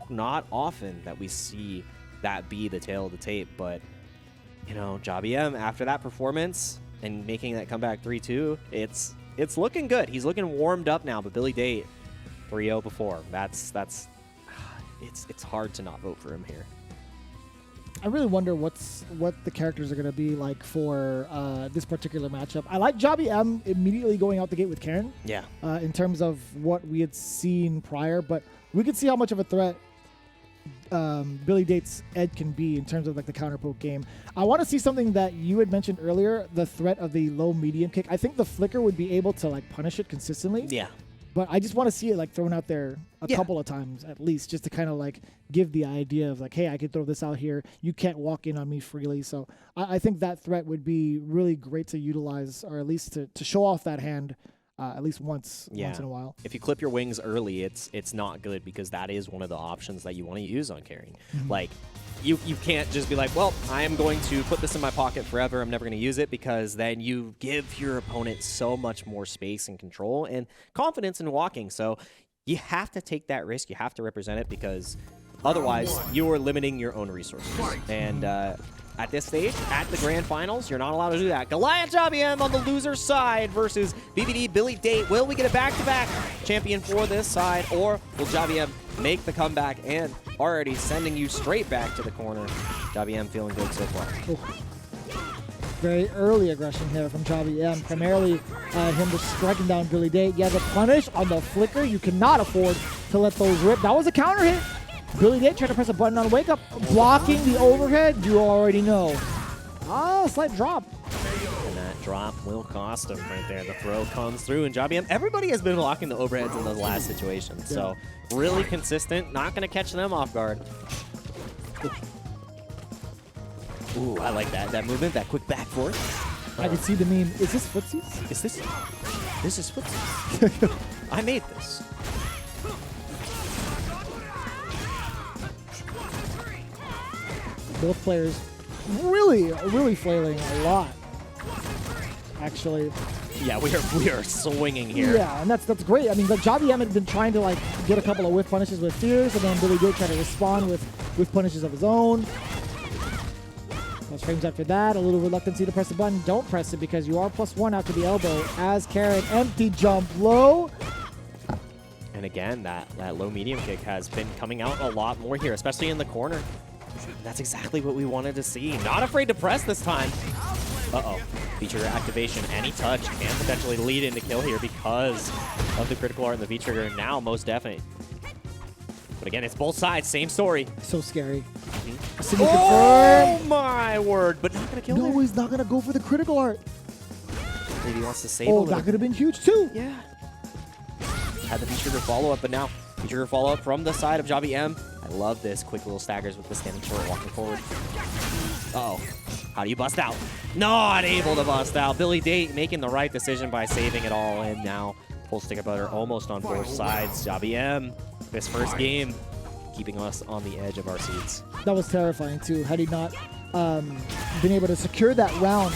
not often that we see that be the tail of the tape, but, you know, JabhiM, after that performance and making that comeback 3-2, it's looking good. He's looking warmed up now, but BillyDate 3-0 before. It's hard to not vote for him here. I really wonder what the characters are going to be like for this particular matchup. I like JabhiM immediately going out the gate with Karin. Yeah. In terms of what we had seen prior, but we could see how much of a threat BillyDate's Ed can be in terms of like the counter poke game. I want to see something that you had mentioned earlier, the threat of the low medium kick. I think the flicker would be able to like punish it consistently. Yeah. But I just want to see it like thrown out there a couple of times at least, just to kind of like give the idea of like, hey, I can throw this out here. You can't walk in on me freely. So I think that threat would be really great to utilize, or at least to show off that hand at least once in a while. If you clip your wings early, it's not good, because that is one of the options that you want to use on Karin. Like, you can't just be like, well, I am going to put this in my pocket forever. I'm never going to use it, because then you give your opponent so much more space and control and confidence in walking. So you have to take that risk. You have to represent it, because otherwise you are limiting your own resources. And at this stage, at the grand finals, you're not allowed to do that. Goliath JabhiM on the loser side versus BBD BillyDate. Will we get a back-to-back champion for this side, or will JabhiM make the comeback and already sending you straight back to the corner? JabhiM feeling good so far. Ooh. Very early aggression here from JabhiM. Primarily him just striking down BillyDate. Yeah, the punish on the flicker. You cannot afford to let those rip. That was a counter hit. BillyDate trying to press a button on wake up, blocking the overhead. You already know. Slight drop. And that drop will cost him right there. The throw comes through, and JabhiM, everybody has been blocking the overheads in those last situations. So really consistent, not going to catch them off guard. Ooh, I like that movement, that quick back forth. I can see the meme. Is this footsies? This is footsies. I made this. Both players really flailing a lot, actually. Yeah, we are swinging here. Yeah, and that's great. I mean, the JabhiM had been trying to like get a couple of whiff punishes with fears, and then BillyDate try to respond with punishes of his own. Those frames after that, a little reluctancy to press the button. Don't press it, because you are +1 out to the elbow as Karin empty jump low. And again, that low medium kick has been coming out a lot more here, especially in the corner. That's exactly what we wanted to see. Not afraid to press this time. Uh-oh. V-trigger activation. Any touch can potentially lead into kill here because of the critical art and the V-trigger. Now, most definite. But again, it's both sides. Same story. So scary. Oh, my word. But not going to kill No, her. he's not going to go for the critical art. Maybe he wants to save Oh, that could have been huge, too. Yeah. Had the V-trigger follow-up, but now V-trigger follow-up from the side of JabhiM. I love this. Quick little staggers with the standing short, walking forward. Uh-oh. How do you bust out? Not able to bust out. BillyDate making the right decision by saving it all. And now full stick of butter almost on both sides. JabhiM, this first game, keeping us on the edge of our seats. That was terrifying, too. Had he not been able to secure that round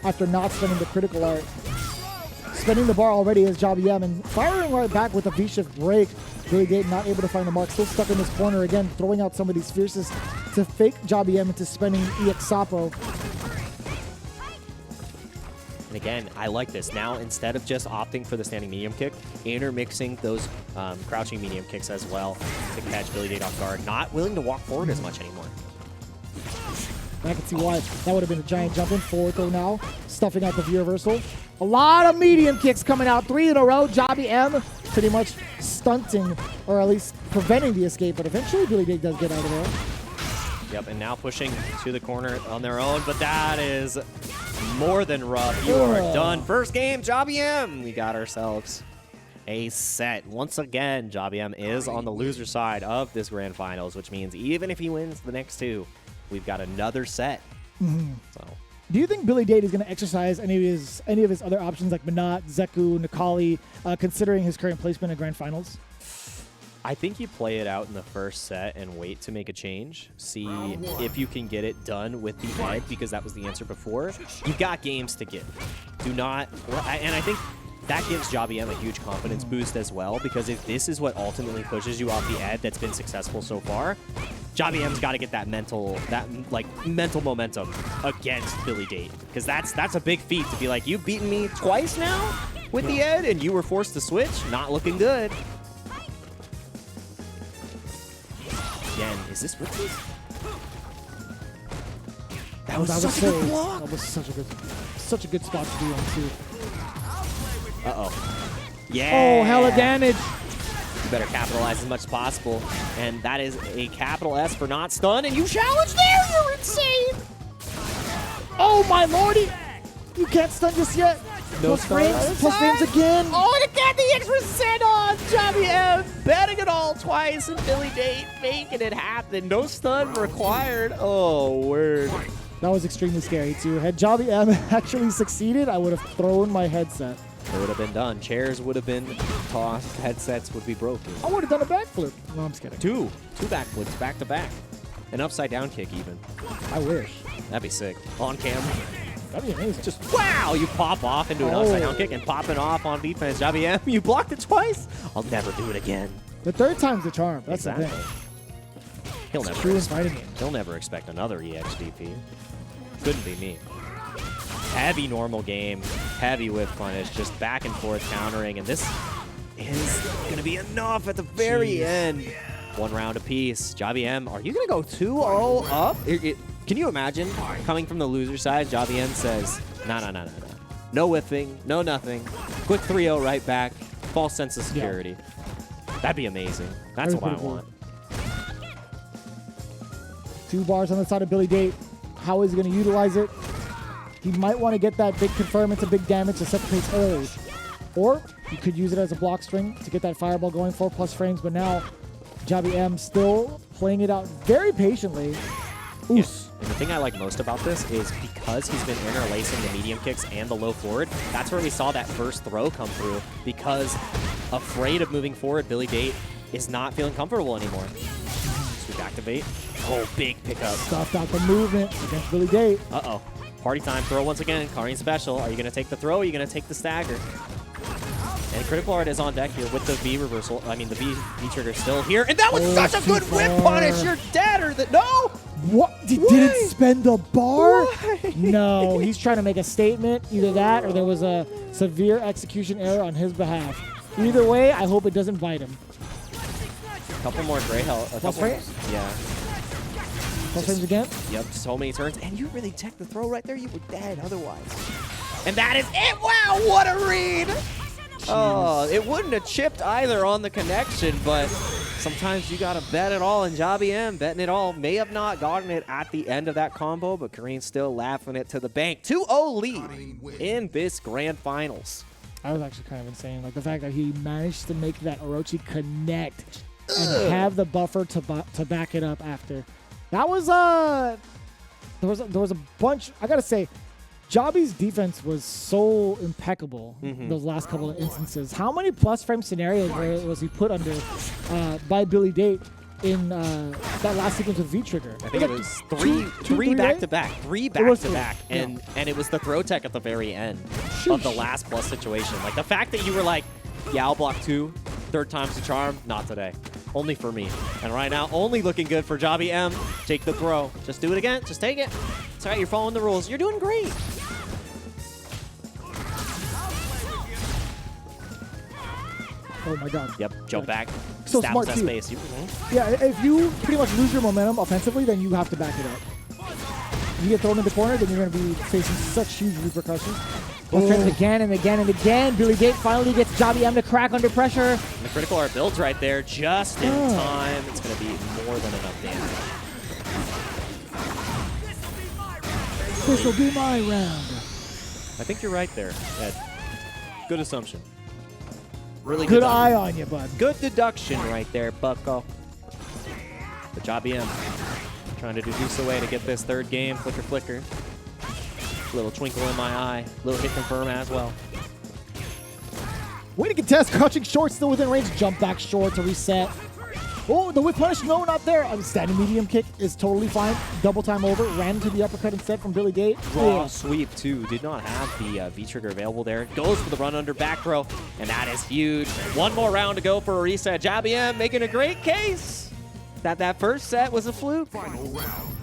after not spending the critical art. Spending the bar already as JabhiM and firing right back with a V-shift break. BillyDate not able to find the mark, still stuck in this corner again, throwing out some of these fierces to fake JabhiM into spending EX Sapo. And again, I like this. Now, instead of just opting for the standing medium kick, intermixing those crouching medium kicks as well to catch BillyDate off guard. Not willing to walk forward as much anymore. I can see why. That would have been a giant jump in forward throw now, stuffing out the V-reversal. A lot of medium kicks coming out, 3 in a row. JabhiM pretty much stunting, or at least preventing the escape, but eventually BillyDate does get out of there. Yep, and now pushing to the corner on their own, but that is more than rough. You are done. First game, JabhiM. We got ourselves a set. Once again, JabhiM is on the loser side of this grand finals, which means even if he wins the next two, we've got another set. So. Do you think BillyDate is going to exercise any of his other options like Minot, Zeku, Nikali, considering his current placement in grand finals? I think you play it out in the first set and wait to make a change. See if you can get it done with the Ed, because that was the answer before. You've got games to give. Do not, and I think that gives JabhiM a huge confidence boost as well, because if this is what ultimately pushes you off the edge that's been successful so far, JabhiM's got to get that mental momentum against BillyDate, because that's a big feat to be like, you've beaten me twice now with the Ed, and you were forced to switch. Not looking good. Again, is this Rookies? That was such a good block. That was such a good spot to be on too. Uh-oh. Yeah. Oh, hella damage. You better capitalize as much as possible. And that is a capital S for not stun. And you challenge there. You're insane. Oh, my lordy. You can't stun just yet. No plus frames again. Oh, and again, the extra set on JabhiM. Betting it all twice. And BillyDate making it happen. No stun required. Oh, word. That was extremely scary, too. Had JabhiM actually succeeded, I would have thrown my headset. It would have been done. Chairs would have been tossed. Headsets would be broken. I would have done a backflip. No, I'm just kidding. Two backflips back to back. An upside down kick even. I wish. That'd be sick. On camera. That'd be amazing. Just wow! You pop off into an upside down kick and popping off on defense. JabhiM, you blocked it twice. I'll never do it again. The third time's the charm. That's exactly. the thing. He'll never expect another EXDP. Couldn't be me. Heavy normal game, heavy whip punish, just back and forth countering, and this is going to be enough at the very end. One round apiece. JabhiM, are you going to go 2-0 up? Can you imagine coming from the loser side? JabhiM says, no. No whiffing, no nothing. Quick 3-0 right back. False sense of security. Yeah. That'd be amazing. That's what I want. 2 bars on the side of BillyDate. How is he going to utilize it? He might want to get that big confirm into big damage to set the pace early. Or you could use it as a block string to get that fireball going, 4+ frames. But now JabhiM still playing it out very patiently. Yeah. And the thing I like most about this is because he's been interlacing the medium kicks and the low forward, that's where we saw that first throw come through, because afraid of moving forward, BillyDate is not feeling comfortable anymore. Sweep activate. Oh, big pickup. Stuffed out the movement against BillyDate. Uh-oh. Party time throw once again. Karin special. Are you going to take the throw or are you going to take the stagger? And critical art is on deck here with the V reversal. I mean, the V trigger still here. And that was such a good whip punish. You're dead or the... No! What? He didn't spend the bar? Why? No, he's trying to make a statement. Either that or there was a severe execution error on his behalf. Either way, I hope it doesn't bite him. A couple more gray health. Plus frames? Yeah. Plus frames again? Yep, so many turns. And you really checked the throw right there. You were dead otherwise. And that is it. Wow, what a read. Jeez. Oh, it wouldn't have chipped either on the connection, but sometimes you got to bet it all. And JabhiM betting it all. May have not gotten it at the end of that combo, but Karin's still laughing it to the bank. 2-0 lead in this grand finals. That was actually kind of insane. Like the fact that he managed to make that Orochi connect and have the buffer to back it up after. That was there was a bunch. I gotta say, Jabhi's defense was so impeccable those last couple of instances. How many plus frame scenarios was he put under by BillyDate in that last sequence with V trigger? I think it was three back to back, and it was the throw tech at the very end of the last plus situation. Like the fact that you were like, yeah, I'll block 2, third time's the charm. Not today. Only for me. And right now, only looking good for JabhiM. Take the throw. Just do it again. Just take it. It's all right. You're following the rules. You're doing great. Oh my god. Yep. Jump back. So stab smart that too. space. Yeah, if you pretty much lose your momentum offensively, then you have to back it up. If you get thrown in the corner, then you're going to be facing such huge repercussions. Again and again and again. BillyDate finally gets JabhiM to crack under pressure. And the critical art builds right there just in time. It's going to be more than enough damage. This will be my round. I think you're right there, Ed. Good assumption. Really good eye on you, bud. Good deduction right there, bucko. But JabhiM trying to deduce a way to get this third game. Flicker, flicker. Little twinkle in my eye. Little hit confirm as well. Way to contest. Crouching short, still within range. Jump back short to reset. Oh, the whip punish, no, not there. Standing medium kick is totally fine. Double time over, ran to the uppercut instead from BillyDate. Raw sweep, too. Did not have the V-trigger available there. Goes for the run under back throw, and that is huge. One more round to go for a reset. JabhiM making a great case that first set was a fluke. Final round.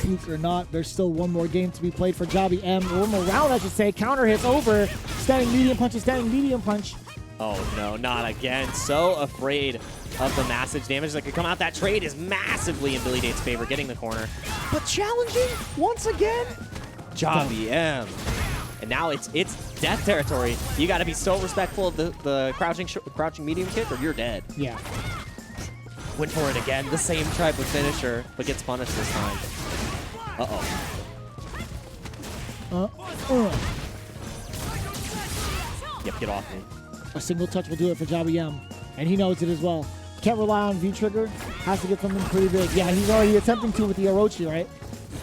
Fluke or not, there's still one more game to be played for JabhiM. One more round, I should say. Counter hits over. Standing medium punch, standing medium punch. Oh, no, not again. So afraid of the massive damage that could come out. That trade is massively in BillyDate's favor, getting the corner. But challenging once again, JabhiM. And now it's death territory. You got to be so respectful of the crouching medium kick or you're dead. Yeah. Went for it again. The same type of finisher, but gets punished this time. Yep, get off me. A single touch will do it for JabhiM, and he knows it as well. Can't rely on V-trigger. Has to get something pretty big. Yeah, he's already attempting to with the Orochi, right?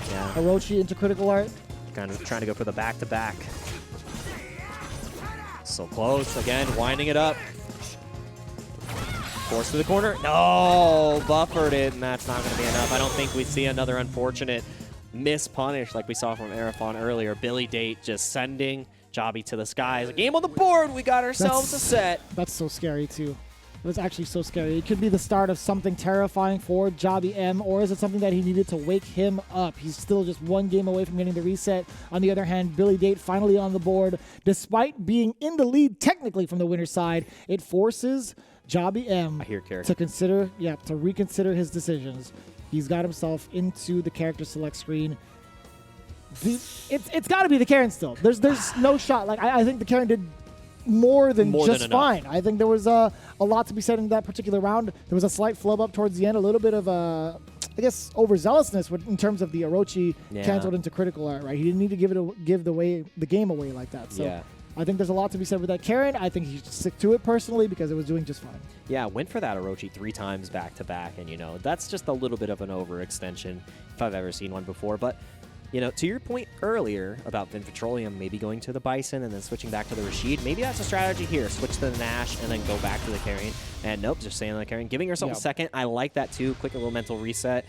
Yeah. Orochi into critical art. Kind of trying to go for the back-to-back. So close. Again, winding it up. Force to the corner. No! Buffered it, and that's not going to be enough. I don't think we see another unfortunate miss punish like we saw from Arafon earlier. BillyDate just sending Jabhi to the skies. A game on the board. We got ourselves a set. That's so scary, too. That's actually so scary. It could be the start of something terrifying for JabhiM, or is it something that he needed to wake him up? He's still just one game away from getting the reset. On the other hand, BillyDate finally on the board. Despite being in the lead technically from the winner's side, it forces JabhiM to reconsider his decisions. He's got himself into the character select screen. It's got to be the Karin still. There's no shot. Like I think the Karin did more than fine. I think there was a lot to be said in that particular round. There was a slight flub up towards the end, a little bit of I guess overzealousness in terms of the Orochi canceled into critical art. Right, he didn't need to give the game away like that. So I think there's a lot to be said with that. Karin, I think he should stick to it personally because it was doing just fine. Yeah, went for that Orochi 3 times back to back, and that's just a little bit of an overextension if I've ever seen one before. But to your point earlier about Vin Petroleum maybe going to the Bison and then switching back to the Rashid, maybe that's a strategy here. Switch to the Nash and then go back to the Karin. And nope, just staying on the Karin. Giving yourself a second. I like that too. Quick little mental reset.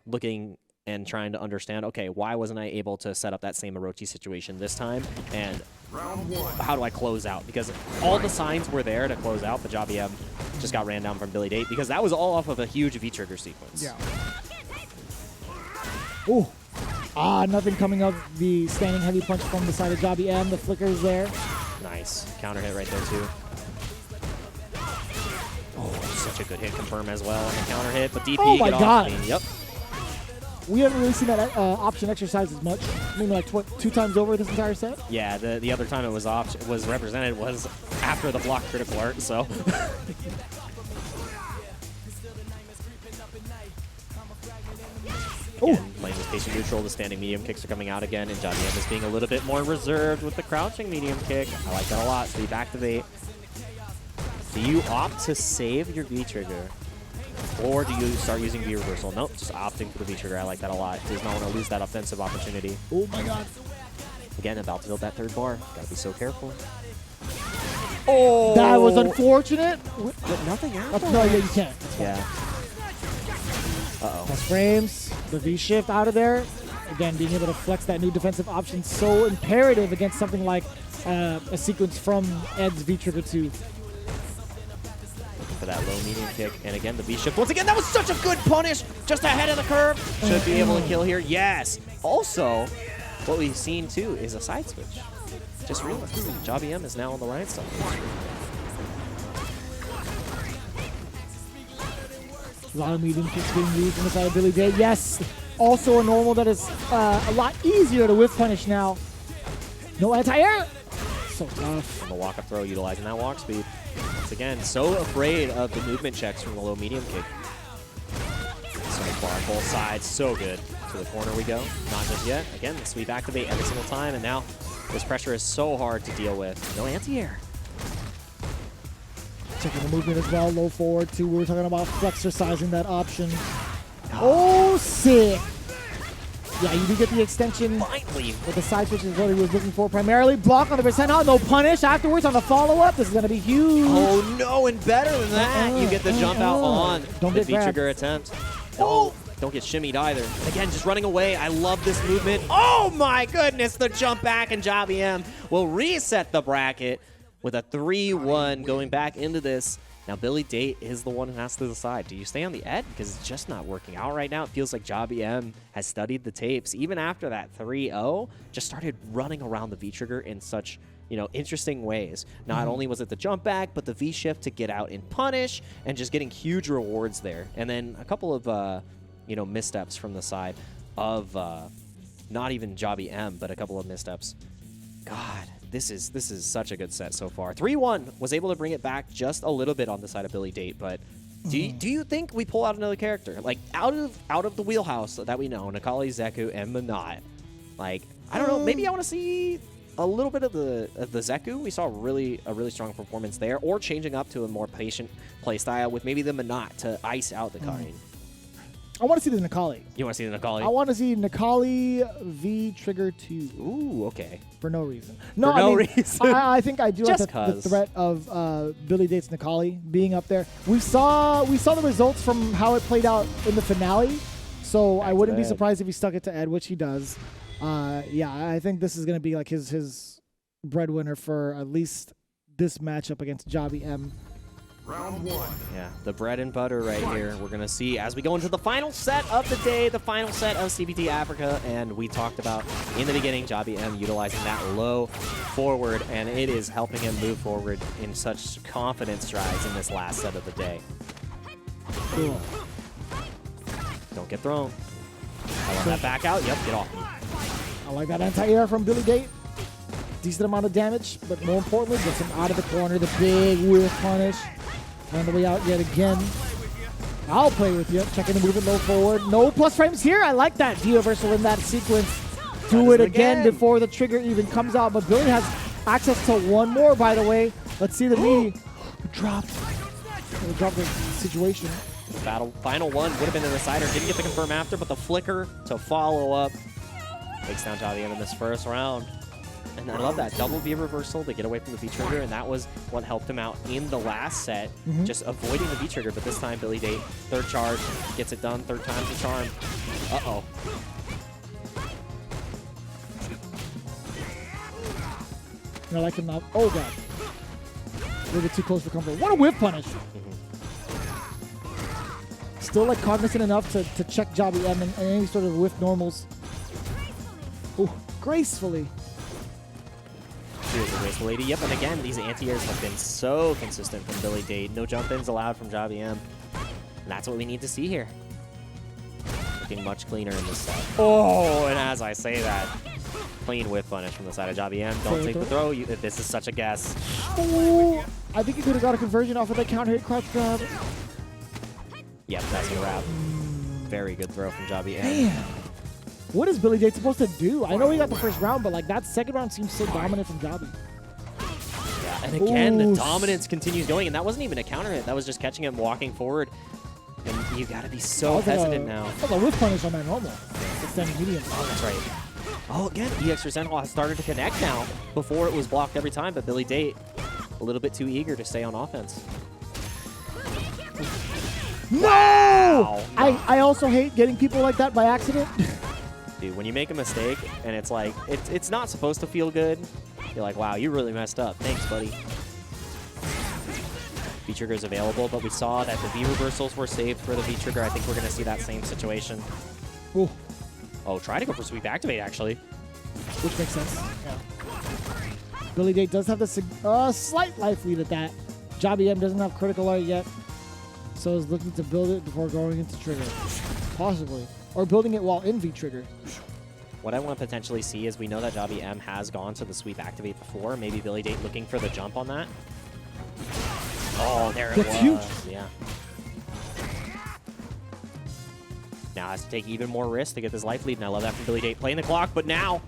Looking and trying to understand, okay, why wasn't I able to set up that same Orochi situation this time? And how do I close out? Because all the signs were there to close out, but JabhiM just got ran down from BillyDate because that was all off of a huge V-trigger sequence. Yeah. Ooh. Nothing coming of the standing heavy punch from the side of JabhiM. The flicker's there. Nice. Counter hit right there, too. Oh, such a good hit confirm as well on the counter hit. But DP, oh my God. Yep. We haven't really seen that option exercise as much. I mean, like, what, 2 times over this entire set? Yeah, the other time it was represented was after the block critical art, so. Again, playing this patient neutral, the standing medium kicks are coming out again, and JabhiM is being a little bit more reserved with the crouching medium kick. I like that a lot. So you activate. Do you opt to save your V-trigger? Or do you start using V-reversal? Nope, just opting for the V-trigger. I like that a lot. Does not want to lose that offensive opportunity. Oh my God. Again, about to build that third bar. Gotta be so careful. Oh! That was unfortunate. But nothing happened. No, yeah, you can't. Yeah. Uh-oh. Plus frames, the V-shift out of there. Again, being able to flex that new defensive option so imperative against something like a sequence from Ed's V-trigger 2. For that low medium kick, and again the V-shift once again. That was such a good punish, just ahead of the curve. Should be able to kill here. Yes. Also, what we've seen too is a side switch. Just realized JabhiM is now on the right side. A lot of medium kicks being used on the side of BillyDate. Yes. Also a normal that is a lot easier to whiff punish now. No anti-air. So tough. On the walk-up throw, utilizing that walk speed. Once again, so afraid of the movement checks from the low medium kick. So far, both sides, so good. To the corner we go. Not just yet. Again, the sweep activate every single time, and now this pressure is so hard to deal with. No anti-air. Checking the movement as well, low forward too. We were talking about flexercising that option. Oh, sick. Yeah, you do get the extension Finally. with the side switch is what he was looking for primarily. Block on the percentile, no punish afterwards on the follow-up. This is going to be huge. Oh, no, and better than that, you get the jump out on Don't the get grabbed. V-trigger attempt. Oh, don't get shimmied either. Again, just running away. I love this movement. Oh, my goodness, the jump back, and JabhiM will reset the bracket with a 3-1 going back into this. Now, BillyDate is the one who has to decide. Do you stay on the edge? Because it's just not working out right now. It feels like JabhiM has studied the tapes. Even after that 3-0, just started running around the V-trigger in such, interesting ways. Not only was it the jump back, but the V-shift to get out and punish, and just getting huge rewards there. And then a couple of, missteps from the side of not even JabhiM, but a couple of missteps. God. This is such a good set so far. 3-1 was able to bring it back just a little bit on the side of BillyDate, but do you think we pull out another character like out of the wheelhouse that we know, Necalli, Zeku, and Menat? Like, I don't know. Maybe I want to see a little bit of the Zeku. We saw a really strong performance there, or changing up to a more patient play style with maybe the Menat to ice out the Karin. I want to see the Necalli. You want to see the Necalli? I want to see Necalli V-trigger 2. Ooh, okay. For no reason. No, For no reason. I think I do like Just the threat of BillyDate's Necalli being up there. We saw the results from how it played out in the finale, so I wouldn't be surprised if he stuck it to Ed, which he does. Yeah, I think this is going to be like his breadwinner for at least this matchup against JabhiM. Round 1. Yeah, the bread and butter right here. We're going to see as we go into the final set of the day, the final set of CBT Africa, and we talked about in the beginning JabhiM utilizing that low forward, and it is helping him move forward in such confident strides in this last set of the day. Cool. Don't get thrown. I love that back out. Yep, get off. I like that anti-air from BillyDate. Decent amount of damage, but more importantly, gets him out of the corner. The big whiff punish. On the way out yet again. I'll play with you. Checking the movement low forward. No plus frames here. I like that D-reversal in that sequence. Do it again before the trigger even comes out. But Billy has access to one more, by the way. Let's see the knee. Drop. Drop the situation. Final one would have been in the sider. Didn't get the confirm after, but the flicker to follow up takes down JabhiM in this first round. And I love that double V reversal to get away from the V-trigger, and that was what helped him out in the last set, just avoiding the V-trigger. But this time, BillyDate, third charge, gets it done, third time's the charm. Uh-oh. I like him now. Oh, God. A little bit too close for comfort. What a whip punish. Still, like, cognizant enough to check JabhiM and any sort of whiff normals. Ooh, gracefully. Here's the graceful lady. Yep, and again, these anti-airs have been so consistent from BillyDate. No jump-ins allowed from JabhiM. And that's what we need to see here. Looking much cleaner in this set. Oh, and as I say that, clean whip punish from the side of JabhiM. Don't take the throw. This is such a guess. Ooh, I think he could have got a conversion off of that counter hit crouch grab. Yep, that's a wrap. Very good throw from JabhiM. Damn. What is BillyDate supposed to do? I know he got the first round, but like that second round seems so dominant from Jabhi. Yeah, and again, the dominance continues going, and that wasn't even a counter hit. That was just catching him walking forward. And you got to be so hesitant now. That's a whiff punish on that normal. Extended medium. Oh, that's right. Oh, again, EX% has started to connect now. Before it was blocked every time, but BillyDate a little bit too eager to stay on offense. No! Wow. I also hate getting people like that by accident. Dude, when you make a mistake and it's like, it's not supposed to feel good, you're like, wow, you really messed up. Thanks, buddy. V-trigger is available, but we saw that the V-reversals were saved for the V-trigger. I think we're going to see that same situation. Ooh. Oh, try to go for sweep activate, actually. Which makes sense. Yeah. BillyDate does have the slight life lead at that. JabhiM doesn't have critical art yet, so is looking to build it before going into trigger. Possibly. Or building it while in V-trigger. What I want to potentially see is we know that JabhiM has gone to the sweep activate before. Maybe BillyDate looking for the jump on that. Oh, there it was. That's huge. Yeah. Now has to take even more risks to get this life lead, and I love that from BillyDate. Playing the clock, but now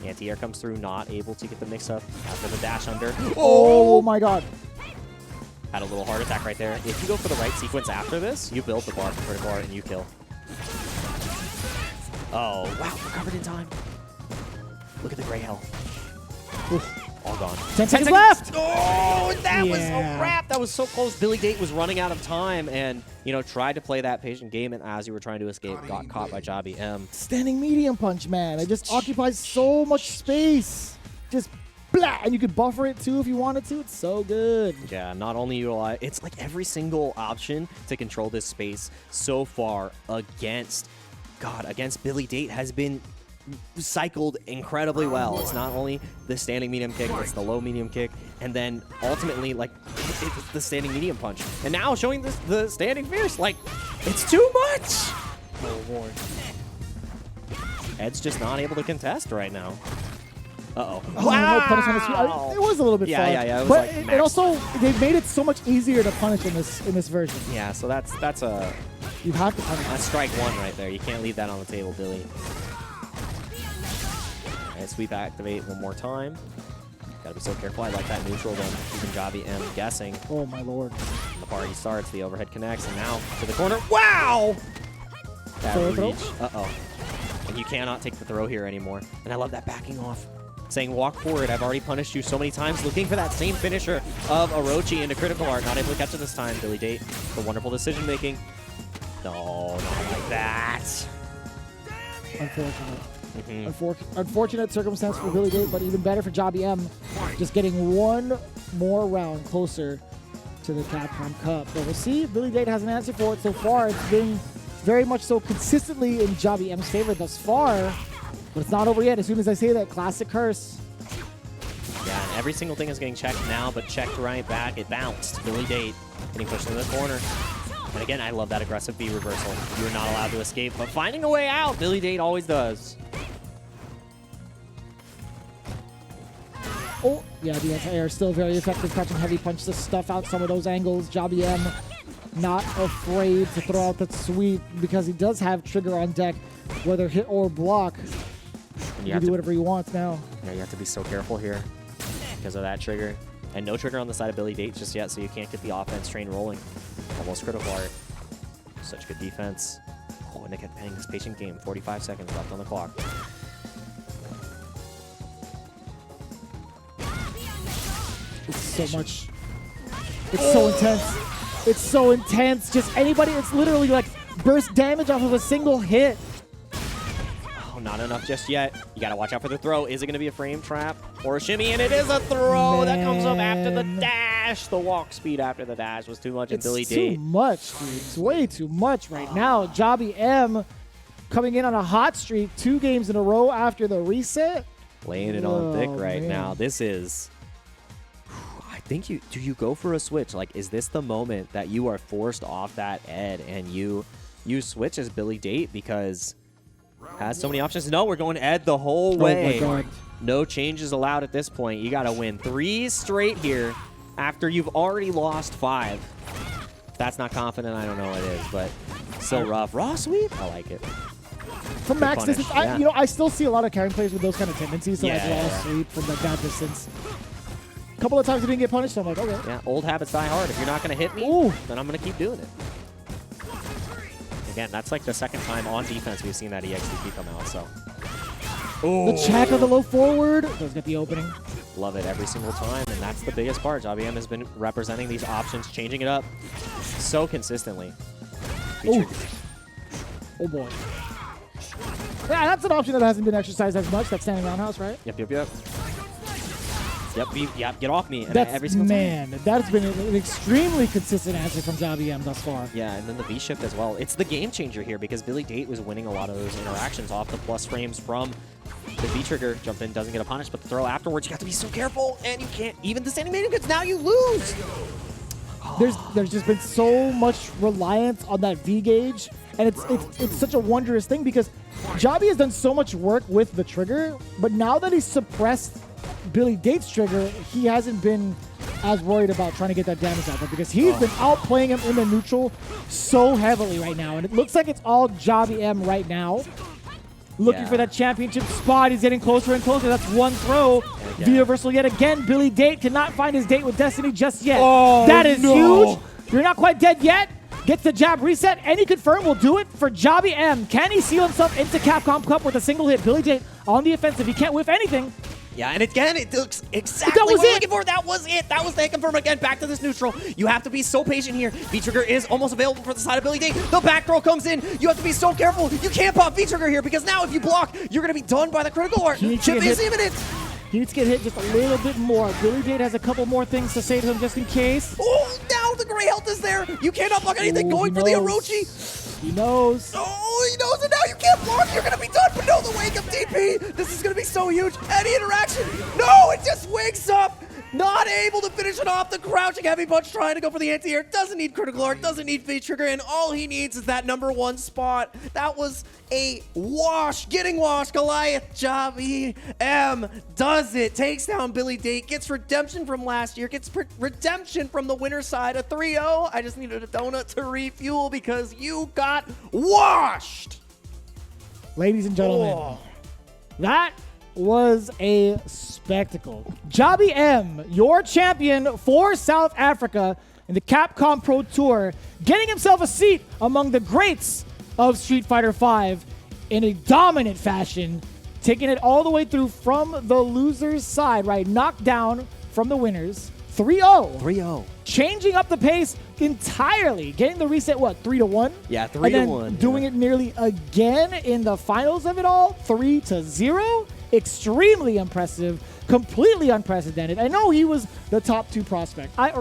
anti-air comes through, not able to get the mix-up after the dash under. Oh my god. Had a little heart attack right there. If you go for the right sequence after this, you build the bar for critical art and you kill. Oh, wow, recovered in time. Look at the gray hell. All gone. 10 seconds left! Oh, that was a wrap. That was so close. BillyDate was running out of time and, you know, tried to play that patient game, and as you were trying to escape, got caught by JabhiM. Standing medium punch, man. It just occupies so much space. Just blah, and you could buffer it too if you wanted to. It's so good. Yeah, not only utilize, it's like every single option to control this space so far against BillyDate has been cycled incredibly well. It's not only the standing medium kick, it's the low medium kick, and then ultimately, like, it's the standing medium punch. And now showing the standing fierce, like, it's too much! Oh, Lord. Ed's just not able to contest right now. Uh-oh. Wow! No punish on the sweep. It was a little bit fun. Yeah, it was but like it also, they've made it so much easier to punish in this version. Yeah, so that's a... You have to punish. That's strike one right there. You can't leave that on the table, Billy. And sweep activate one more time. Gotta be so careful. I like that neutral then. Keeping JabhiM guessing. Oh my lord. And the party starts, the overhead connects, and now to the corner. Wow! That reach. Uh-oh. And you cannot take the throw here anymore. And I love that backing off. Saying, walk forward. I've already punished you so many times. Looking for that same finisher of Orochi into critical art. Not able to catch it this time. BillyDate for wonderful decision making. No, not like that. Unfortunate. Unfortunate circumstance for BillyDate, but even better for JabhiM. Just getting one more round closer to the Capcom Cup. But we'll see. BillyDate has an answer for it so far. It's been very much so consistently in JabhiM's favor thus far. But it's not over yet. As soon as I say that, classic curse. Yeah, and every single thing is getting checked now, but checked right back. It bounced. BillyDate getting pushed into the corner. And again, I love that aggressive B reversal. You're not allowed to escape, but finding a way out, BillyDate always does. Oh, yeah, the anti-air still very effective. Catching heavy punch to stuff out some of those angles. JabhiM not afraid to throw out that sweep because he does have trigger on deck, whether hit or block. You can do whatever he wants now. Yeah, you have to be so careful here because of that trigger. And no trigger on the side of BillyDate just yet, so you can't get the offense train rolling. Almost critical art. Such good defense. Oh, Nick had playing his patient game. 45 seconds left on the clock. It's so much. It's so intense. It's so intense. Just anybody, it's literally like burst damage off of a single hit. Oh, not enough just yet. You got to watch out for the throw. Is it going to be a frame trap or a shimmy? And it is a throw. That comes up after the dash. The walk speed after the dash was too much in BillyDate. It's too much, dude. It's way too much right now. JabhiM coming in on a hot streak, 2 games in a row after the reset. Laying it on thick right now. This is... I think do you go for a switch? Like, is this the moment that you are forced off that Ed and you switch as BillyDate because has so many options? No, we're going Ed the whole way. Oh my God. No changes allowed at this point. You got to win 3 straight here after you've already lost 5. If that's not confident, I don't know what it is, but still rough. Raw sweep? I like it. From max distance, yeah. I still see a lot of Karin players with those kind of tendencies to Yeah, raw sweep from like that distance. A couple of times he didn't get punished, so I'm like, okay. Yeah, old habits die hard. If you're not going to hit me, then I'm going to keep doing it. Again, that's like the second time on defense we've seen that EXTP come out, so. Ooh. The check of the low forward does get the opening. Love it every single time, and that's the biggest part. JabhiM has been representing these options, changing it up so consistently. Oh boy. Yeah, that's an option that hasn't been exercised as much. That standing roundhouse, right? Yep. Yep, get off me. And that's, every single time. That's been an extremely consistent answer from JabhiM thus far. Yeah, and then the V-shift as well. It's the game changer here because BillyDate was winning a lot of those interactions off the plus frames from the V-trigger. Jump in, doesn't get a punish, but the throw afterwards, you have to be so careful, and you can't even the standing medium because now you lose. There's just been so much reliance on that V gauge, and it's such a wondrous thing because Jabhi has done so much work with the trigger, but now that he's suppressed BillyDate's trigger, he hasn't been as worried about trying to get that damage out there because he's been outplaying him in the neutral so heavily right now, and it looks like it's all JabhiM right now. Looking for that championship spot. He's getting closer and closer. That's one throw. V-reversal yet again. BillyDate cannot find his date with Destiny just yet. That is huge. You're not quite dead yet. Gets the jab reset. Any confirm will do it for JabhiM. Can he seal himself into Capcom Cup with a single hit? BillyDate on the offensive. He can't whiff anything. Yeah, and again, it looks exactly what we're looking for. That was it. That was the confirm again. Back to this neutral. You have to be so patient here. V-Trigger is almost available for the side of BillyDate. The back throw comes in. You have to be so careful. You can't pop V-Trigger here because now if you block, you're going to be done by the critical art. Chip is imminent. He needs to get hit just a little bit more. BillyDate has a couple more things to say to him just in case. Oh, now the gray health is there. You cannot block anything. Going for the Orochi. He knows. Oh, he knows, and now you can't block. You're going to be done, but no, the wake up DP. This is going to be so huge. Any interaction. No, it just wakes up. Not able to finish it off. The crouching heavy punch trying to go for the anti-air. Doesn't need critical art, doesn't need V-Trigger, and all he needs is that #1 spot. That was a wash. Getting washed. Goliath JabhiM does it. Takes down BillyDate. Gets redemption from last year. Gets redemption from the winner's side. A 3-0. I just needed a donut to refuel because you got washed. Ladies and gentlemen, that was a spectacle. JabhiM, your champion for South Africa in the Capcom Pro Tour, getting himself a seat among the greats of Street Fighter V in a dominant fashion, taking it all the way through from the loser's side, right? Knocked down from the winners. 3-0. 3-0. Changing up the pace entirely. Getting the reset, what, 3-1? Yeah, 3-1. And then doing it nearly again in the finals of it all, 3-0. Extremely impressive, completely unprecedented. I know he was the top 2 prospect. I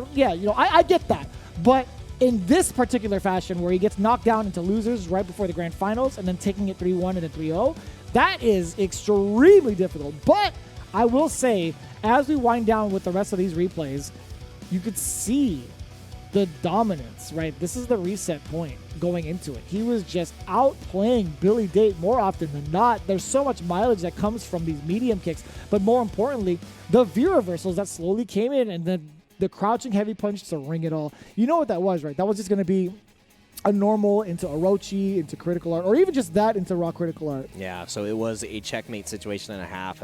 get that. But in this particular fashion where he gets knocked down into losers right before the grand finals and then taking it 3-1 and then 3-0, that is extremely difficult. But I will say, as we wind down with the rest of these replays, you could see the dominance, right? This is the reset point going into it. He was just outplaying BillyDate more often than not. There's so much mileage that comes from these medium kicks, but more importantly, the V reversals that slowly came in and then the crouching heavy punch to ring it all. You know what that was, right? That was just going to be a normal into Orochi, into critical art, or even just that into raw critical art. Yeah, so it was a checkmate situation and a half.